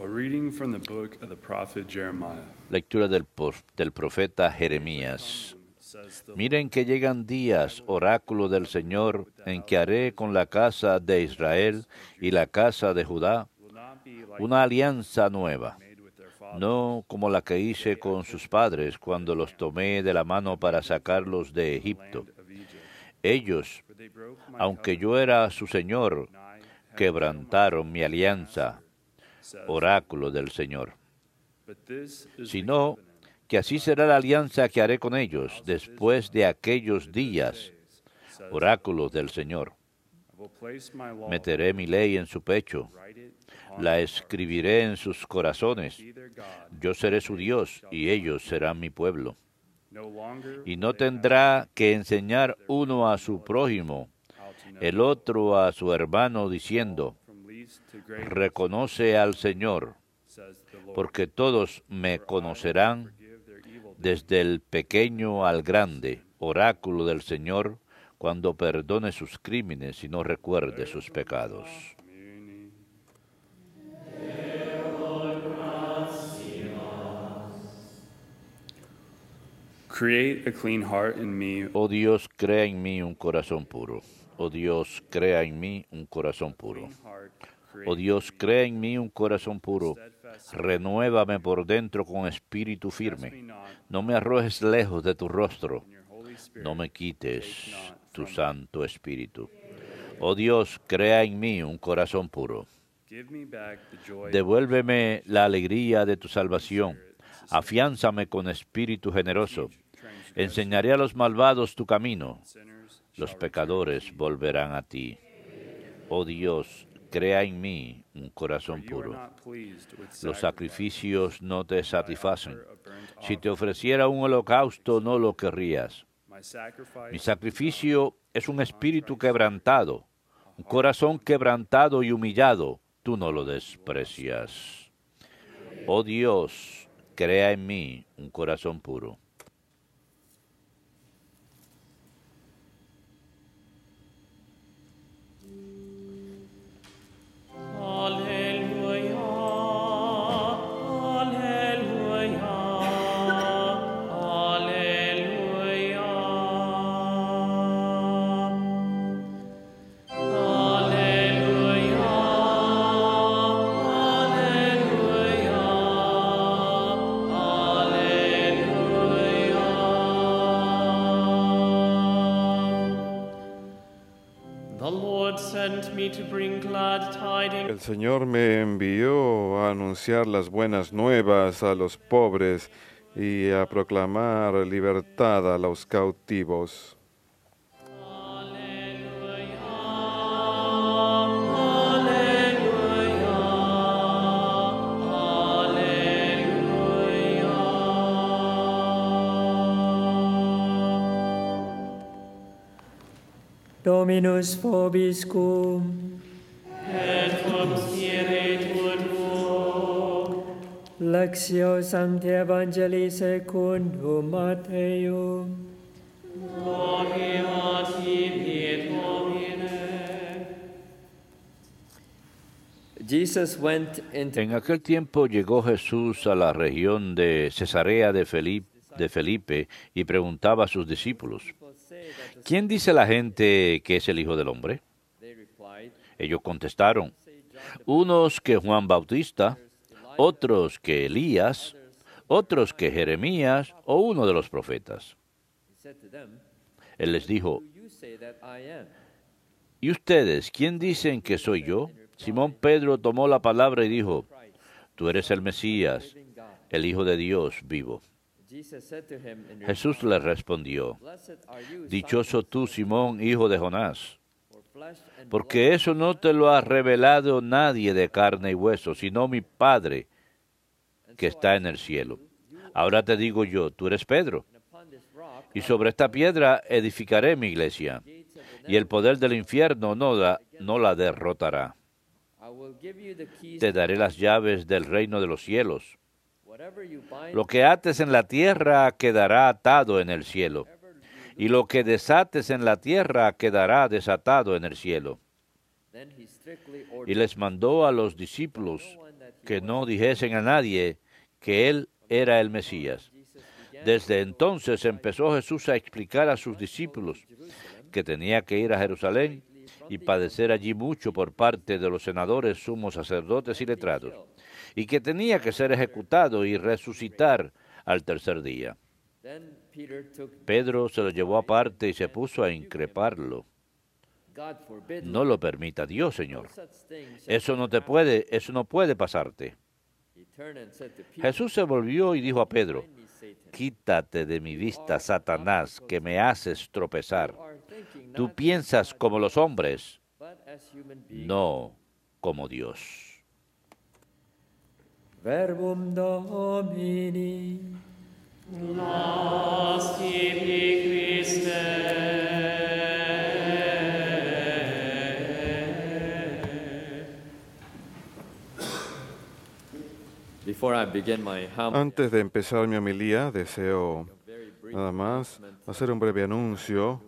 A reading from the book of the prophet Jeremiah. Lectura del profeta Jeremías. Says the Miren que llegan días, oráculo del Señor, en que haré con la casa de Israel y la casa de Judá will not be like una alianza nueva, made with their fathers. no como la que hice con sus padres cuando los tomé de la mano para sacarlos de Egipto. Land of Egypt. Ellos, For they broke my aunque covenant, yo era su Señor, denied and quebrantaron mi alianza, says, oráculo del Señor. but this is the Sino covenant que así será la alianza que haré con ellos después de aquellos días, says, oráculo del Señor. I will place my law, Meteré mi ley en su pecho, write it upon la their escribiré en sus corazones. be their God. Yo seré su Dios y ellos serán mi pueblo. No longer Y will no they have tendrá que enseñar uno a su prójimo, how to know el otro a su hermano, diciendo, from least to greatest, reconoce al Señor, says the Lord. porque todos me conocerán, Forgive their evil deeds. desde el pequeño al grande, oráculo del Señor, cuando perdone sus crímenes y no recuerde sus pecados. Create a clean heart in me, Oh Dios, crea en mí un corazón puro. Oh Dios, crea en mí un corazón puro. heart, Oh Dios, crea en mí un corazón puro. Renuévame por dentro con espíritu firme. No me arrojes lejos de tu rostro. your Holy Spirit. No me quites tu Santo Espíritu. Oh Dios, crea en mí un corazón puro. Give me back the joy Devuélveme la alegría de tu salvación. Afiánzame con espíritu generoso. Enseñaré a los malvados tu camino. sinners. Los pecadores volverán a ti. Oh Dios, crea en mí un corazón You are puro. not pleased with Los sacrifice. sacrificios no te satisfacen. A burnt Si te ofreciera un holocausto, no lo querrías. My sacrifice Mi sacrificio es un espíritu quebrantado, un corazón quebrantado y humillado. Tú no lo desprecias. Oh Dios, crea en mí un corazón puro. Alleluia, alleluia, alleluia. Alleluia, alleluia. The Lord sent me to bring glad tidings. El Señor me envió a anunciar las buenas nuevas a los pobres y a proclamar libertad a los cautivos. Dominus vobiscum, Et cum spiritu tuo. Lectio Sancti Evangelii secundum Matteum. Gloria tibi, Domine. Jesus went into En aquel tiempo llegó Jesús a la región de Cesarea de Felipe y preguntaba a sus discípulos, ¿quién dice la gente que es el Hijo del Hombre? they replied, Ellos contestaron, unos que Juan Bautista, otros que Elías, otros que Jeremías o uno de los profetas. he said to them, Él les dijo, "Who you say that I am?" ¿y ustedes quién dicen que soy yo? Simón Pedro tomó la palabra y dijo, tú eres el Mesías, Living God. el Hijo de Dios vivo. Jesus said to him in Jesús le respondió, Blessed are you, dichoso tú, Simón, hijo de Jonás, for flesh and porque eso no te lo ha revelado nadie de carne y hueso, sino mi Padre que está en el cielo. Ahora te digo yo, tú eres Pedro, upon this rock y sobre esta piedra edificaré mi iglesia, y el poder del infierno no la derrotará. I will give you the keys. Te daré las llaves del reino de los cielos. Whatever you bind Lo que ates en la tierra quedará atado en el cielo, y lo que desates en la tierra quedará desatado en el cielo. Then he strictly Y ordered les mandó a los discípulos no one that que no dijesen a nadie que él era el Mesías. Desde entonces empezó Jesús a explicar a sus discípulos que tenía que ir a Jerusalén y padecer allí mucho por parte de los senadores, sumos sacerdotes y letrados, y que tenía que ser ejecutado y resucitar al tercer día. Pedro se lo llevó aparte y se puso a increparlo. No lo permita Dios, Señor. Eso no puede pasarte. Jesús se volvió y dijo a Pedro: quítate de mi vista, Satanás, que me haces tropezar. Tú piensas como los hombres, no como Dios. Verbum Domini. Antes de empezar mi homilía, deseo nada más hacer un breve anuncio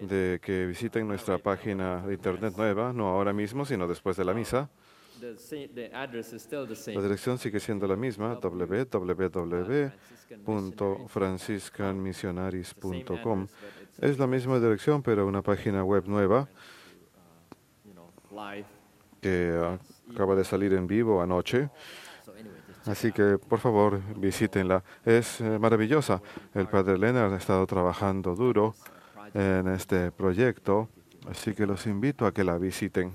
de que visiten nuestra página de internet nueva, no ahora mismo, sino después de la misa. La dirección sigue siendo la misma, www.franciscanmissionaries.com. Es la misma dirección, pero una página web nueva que acaba de salir en vivo anoche. Así que, por favor, visítenla. Es maravillosa. El padre Leonard ha estado trabajando duro en este proyecto, así que los invito a que la visiten.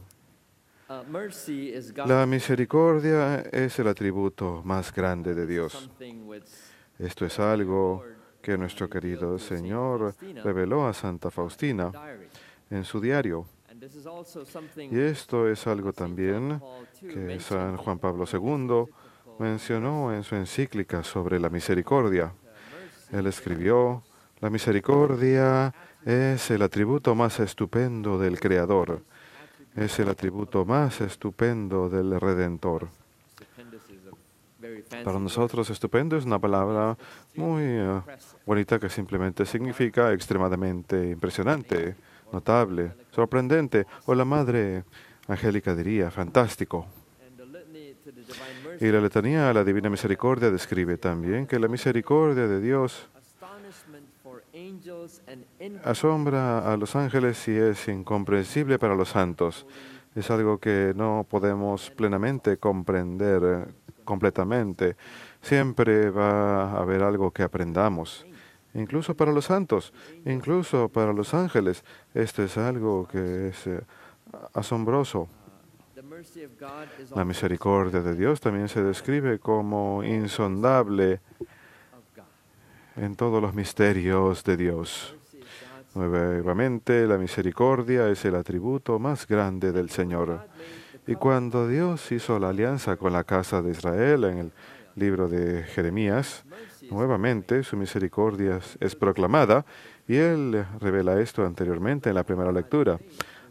La misericordia es el atributo más grande de Dios. Esto es algo que nuestro querido Señor reveló a Santa Faustina en su diario. Y esto es algo también que San Juan Pablo II mencionó en su encíclica sobre la misericordia. Él escribió: la misericordia es el atributo más estupendo del Creador. Es el atributo más estupendo del Redentor. Para nosotros, estupendo es una palabra muy bonita que simplemente significa extremadamente impresionante, notable, sorprendente, o la Madre Angélica diría, fantástico. Y la letanía a la Divina Misericordia describe también que la misericordia de Dios asombra a los ángeles y es incomprensible para los santos. Es algo que no podemos plenamente comprender completamente. Siempre va a haber algo que aprendamos. Incluso para los santos, incluso para los ángeles, esto es algo que es asombroso. La misericordia de Dios también se describe como insondable en todos los misterios de Dios. Nuevamente, la misericordia es el atributo más grande del Señor. Y cuando Dios hizo la alianza con la casa de Israel en el libro de Jeremías, nuevamente su misericordia es proclamada, y Él revela esto anteriormente en la primera lectura.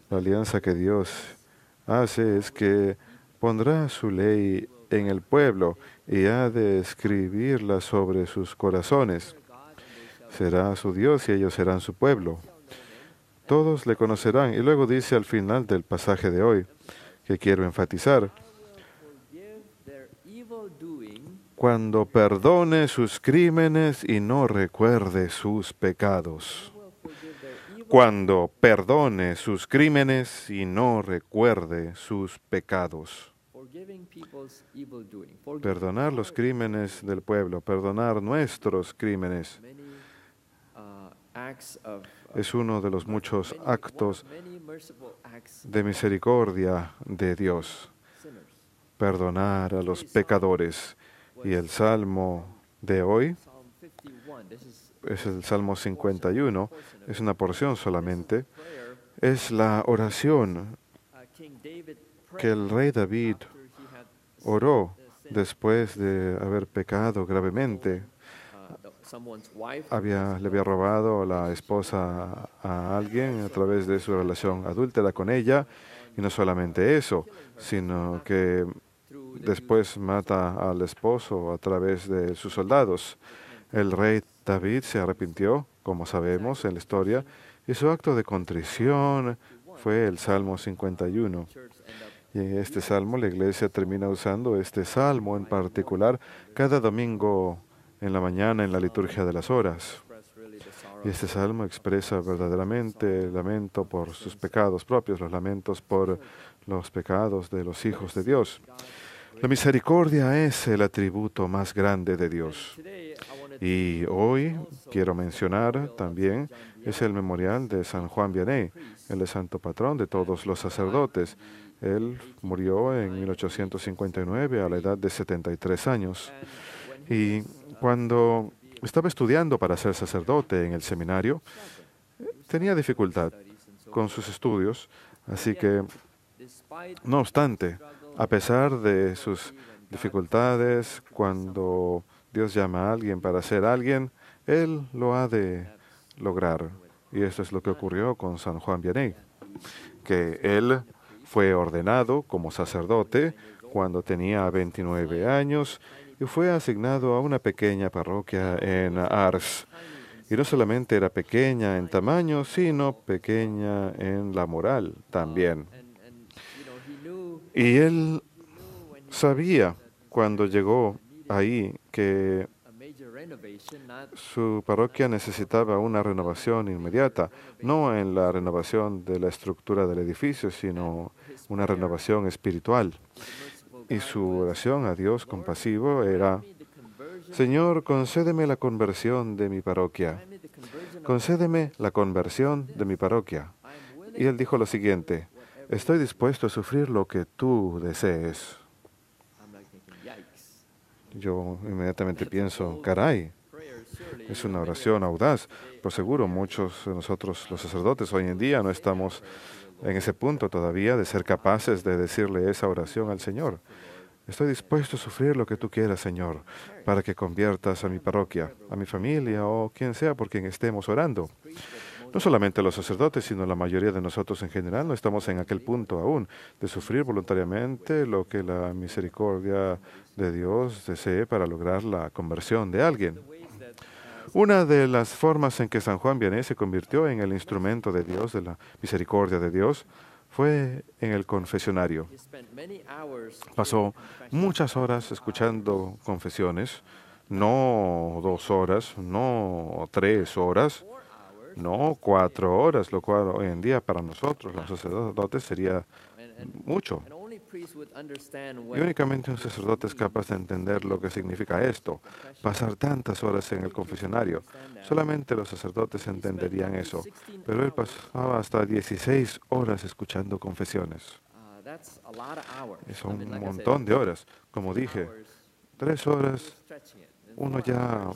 La alianza que Dios hace es que pondrá su ley en el pueblo y ha de escribirla sobre sus corazones. Será su Dios y ellos serán su pueblo. Todos le conocerán. Y luego dice al final del pasaje de hoy, que quiero enfatizar: cuando perdone sus crímenes y no recuerde sus pecados. Cuando perdone sus crímenes y no recuerde sus pecados. Perdonar los crímenes del pueblo, perdonar nuestros crímenes, es uno de los muchos actos de misericordia de Dios. Perdonar a los pecadores. Y el salmo de hoy es el Salmo 51, es una porción solamente. Es la oración que el rey David oró después de haber pecado gravemente. Le había robado la esposa a alguien a través de su relación adúltera con ella, y no solamente eso, sino que después mata al esposo a través de sus soldados. El rey David se arrepintió, como sabemos en la historia, y su acto de contrición fue el Salmo 51. Y en este salmo la iglesia termina usando este salmo en particular cada domingo en la mañana en la liturgia de las horas. Y este salmo expresa verdaderamente el lamento por sus pecados propios, los lamentos por los pecados de los hijos de Dios. La misericordia es el atributo más grande de Dios. Y hoy quiero mencionar también es el memorial de San Juan Vianney, el santo patrón de todos los sacerdotes. Él murió en 1859 a la edad de 73 años. Y cuando estaba estudiando para ser sacerdote en el seminario, tenía dificultad con sus estudios, así que, no obstante, a pesar de sus dificultades, cuando Dios llama a alguien para ser alguien, Él lo ha de lograr. Y esto es lo que ocurrió con San Juan Vianney, que él fue ordenado como sacerdote cuando tenía 29 años y fue asignado a una pequeña parroquia en Ars. Y no solamente era pequeña en tamaño, sino pequeña en la moral también. Y él sabía cuando llegó ahí que su parroquia necesitaba una renovación inmediata, no en la renovación de la estructura del edificio, sino una renovación espiritual. Y su oración a Dios compasivo era: Señor, concédeme la conversión de mi parroquia. Concédeme la conversión de mi parroquia. Y él dijo lo siguiente: estoy dispuesto a sufrir lo que tú desees. Yo inmediatamente pienso, caray, es una oración audaz. Por seguro, muchos de nosotros, los sacerdotes, hoy en día no estamos en ese punto todavía de ser capaces de decirle esa oración al Señor. Estoy dispuesto a sufrir lo que tú quieras, Señor, para que conviertas a mi parroquia, a mi familia o quien sea por quien estemos orando. No solamente los sacerdotes, sino la mayoría de nosotros en general no estamos en aquel punto aún de sufrir voluntariamente lo que la misericordia de Dios desee para lograr la conversión de alguien. Una de las formas en que San Juan Vianney se convirtió en el instrumento de Dios, de la misericordia de Dios, fue en el confesionario. Pasó muchas horas escuchando confesiones, no 2 horas, no 3 horas, no 4 horas, lo cual hoy en día para nosotros, los sacerdotes, sería mucho. Y únicamente un sacerdote es capaz de entender lo que significa esto, pasar tantas horas en el confesionario. Solamente los sacerdotes entenderían eso, pero él pasaba hasta 16 horas escuchando confesiones. Es un montón de horas. Como dije, 3 horas, uno ya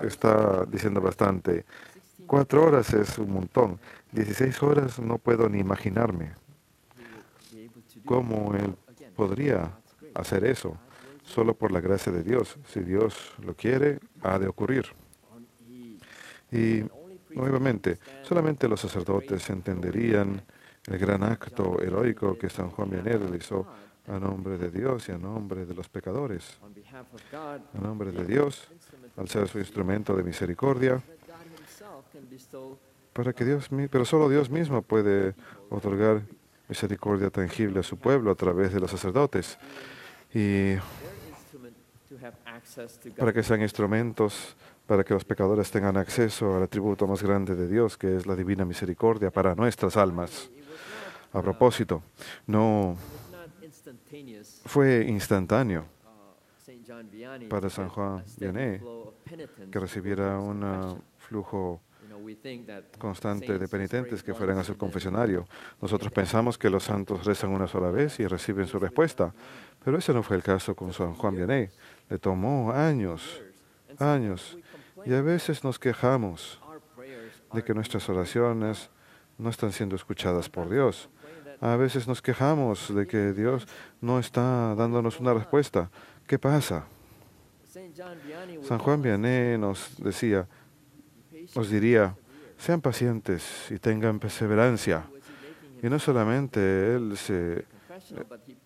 está diciendo bastante. 4 horas es un montón. 16 horas no puedo ni imaginarme cómo él podría hacer eso, solo por la gracia de Dios. Si Dios lo quiere, ha de ocurrir. Y nuevamente, solamente los sacerdotes entenderían el gran acto heroico que San Juan Vianney realizó a nombre de Dios y a nombre de los pecadores. A nombre de Dios, al ser su instrumento de misericordia, pero solo Dios mismo puede otorgar misericordia tangible a su pueblo a través de los sacerdotes. Y para que sean instrumentos, para que los pecadores tengan acceso al atributo más grande de Dios, que es la divina misericordia para nuestras almas. A propósito, no fue instantáneo para San Juan Vianney que recibiera un flujo constante de penitentes que fueran a su confesionario. Nosotros pensamos que los santos rezan una sola vez y reciben su respuesta, pero ese no fue el caso con San Juan Vianney. Le tomó años, y a veces nos quejamos de que nuestras oraciones no están siendo escuchadas por Dios. A veces nos quejamos de que Dios no está dándonos una respuesta. ¿Qué pasa? San Juan Vianney nos diría, sean pacientes y tengan perseverancia. Y no solamente él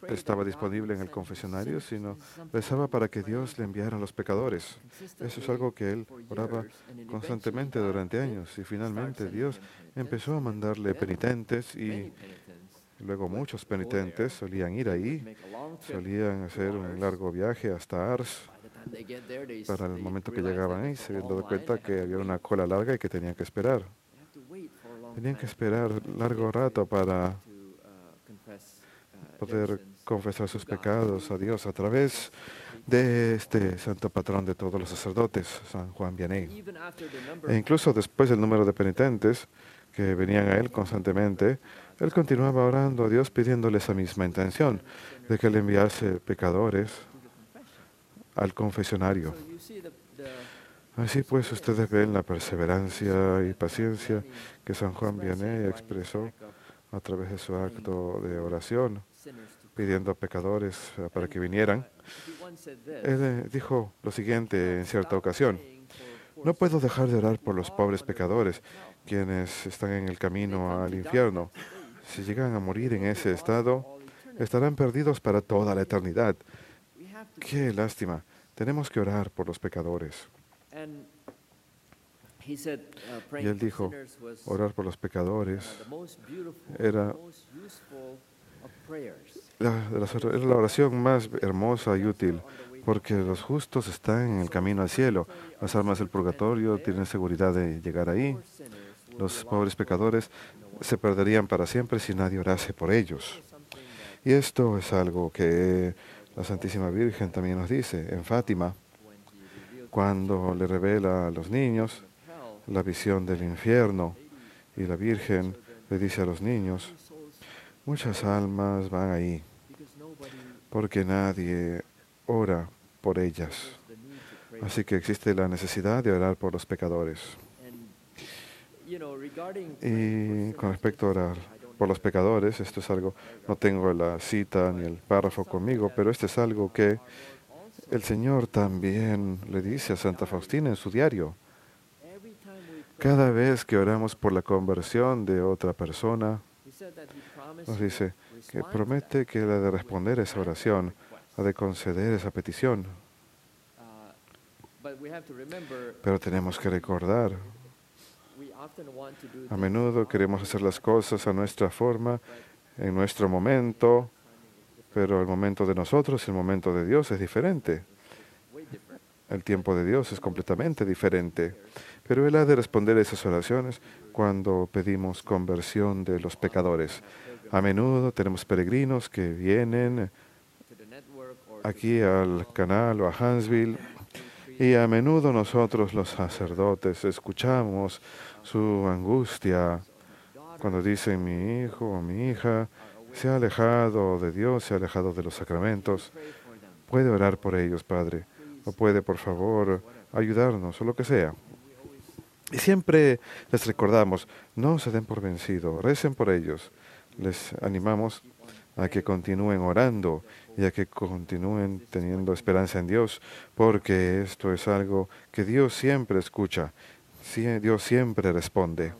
estaba disponible en el confesionario, sino rezaba para que Dios le enviara a los pecadores. Eso es algo que él oraba constantemente durante años. Y finalmente Dios empezó a mandarle penitentes y Luego muchos penitentes solían ir ahí, solían hacer un largo viaje hasta Ars. Para el momento que llegaban ahí, se habían dado cuenta que había una cola larga y que tenían que esperar. Tenían que esperar largo rato para poder confesar sus pecados a Dios a través de este santo patrón de todos los sacerdotes, San Juan Vianney. E incluso después del número de penitentes que venían a él constantemente, él continuaba orando a Dios pidiéndole esa misma intención, de que le enviase pecadores al confesionario. Así pues, ustedes ven la perseverancia y paciencia que San Juan Vianney expresó a través de su acto de oración, pidiendo a pecadores para que vinieran. Él dijo lo siguiente en cierta ocasión: no puedo dejar de orar por los pobres pecadores, quienes están en el camino al infierno. Si llegan a morir en ese estado, estarán perdidos para toda la eternidad. ¡Qué lástima! Tenemos que orar por los pecadores. Y él dijo, orar por los pecadores era la oración más hermosa y útil, porque los justos están en el camino al cielo. Las almas del purgatorio tienen seguridad de llegar ahí. Los pobres pecadores se perderían para siempre si nadie orase por ellos. Y esto es algo que la Santísima Virgen también nos dice en Fátima, cuando le revela a los niños la visión del infierno. Y la Virgen le dice a los niños, muchas almas van ahí, porque nadie ora por ellas. Así que existe la necesidad de orar por los pecadores. Y con respecto a orar por los pecadores, esto es algo, no tengo la cita ni el párrafo conmigo, pero esto es algo que el Señor también le dice a Santa Faustina en su diario. Cada vez que oramos por la conversión de otra persona, nos dice que promete que ha de responder esa oración, ha de conceder esa petición. Pero tenemos que recordar, a menudo queremos hacer las cosas a nuestra forma, en nuestro momento, pero el momento de nosotros y el momento de Dios es diferente. El tiempo de Dios es completamente diferente. Pero Él ha de responder esas oraciones cuando pedimos conversión de los pecadores. A menudo tenemos peregrinos que vienen aquí al canal o a Huntsville, y a menudo nosotros los sacerdotes escuchamos su angustia cuando dicen mi hijo o mi hija se ha alejado de Dios, se ha alejado de los sacramentos. Puede orar por ellos, Padre, o puede, por favor, ayudarnos, o lo que sea. Y siempre les recordamos, no se den por vencido, recen por ellos. Les animamos a que continúen orando y a que continúen teniendo esperanza en Dios, porque esto es algo que Dios siempre escucha, Dios siempre responde.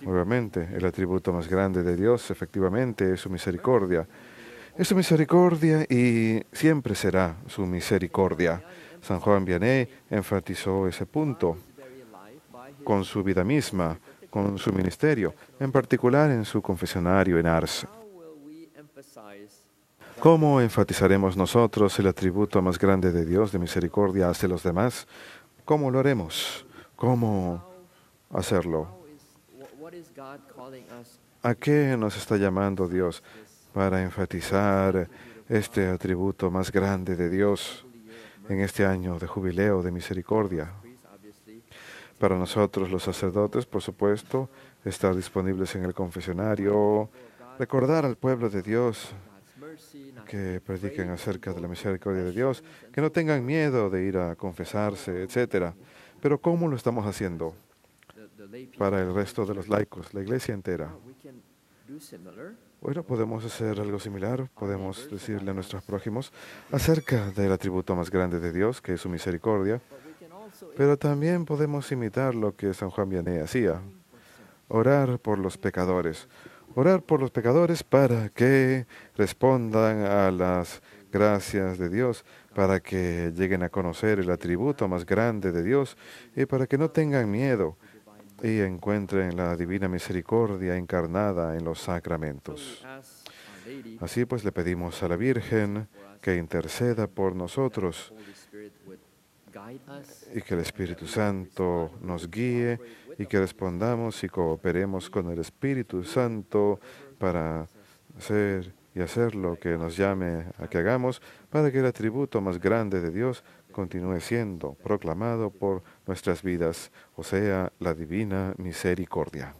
Nuevamente, el atributo más grande de Dios efectivamente es su misericordia. Es su misericordia y siempre será su misericordia. San Juan Vianney enfatizó ese punto con su vida misma, con su ministerio, en particular en su confesionario en Ars. ¿Cómo enfatizaremos nosotros el atributo más grande de Dios de misericordia hacia los demás? ¿Cómo lo haremos? ¿Cómo hacerlo? ¿A qué nos está llamando Dios para enfatizar este atributo más grande de Dios en este año de jubileo de misericordia? Para nosotros los sacerdotes, por supuesto, estar disponibles en el confesionario, recordar al pueblo de Dios que prediquen acerca de la misericordia de Dios, que no tengan miedo de ir a confesarse, etc. Pero ¿cómo lo estamos haciendo para el resto de los laicos, la iglesia entera? Bueno, podemos hacer algo similar, podemos decirle a nuestros prójimos acerca del atributo más grande de Dios, que es su misericordia, pero también podemos imitar lo que San Juan Vianney hacía, orar por los pecadores. Orar por los pecadores para que respondan a las gracias de Dios, para que lleguen a conocer el atributo más grande de Dios y para que no tengan miedo y encuentren la divina misericordia encarnada en los sacramentos. Ask Our Lady Así pues le pedimos a la Virgen que interceda por nosotros Holy Spirit would guide us y que el Espíritu Santo nos guíe y que respondamos y cooperemos con el Espíritu Santo para hacer lo que nos llame a que hagamos, para que el atributo más grande de Dios continúe siendo proclamado por nuestras vidas, o sea, la divina misericordia.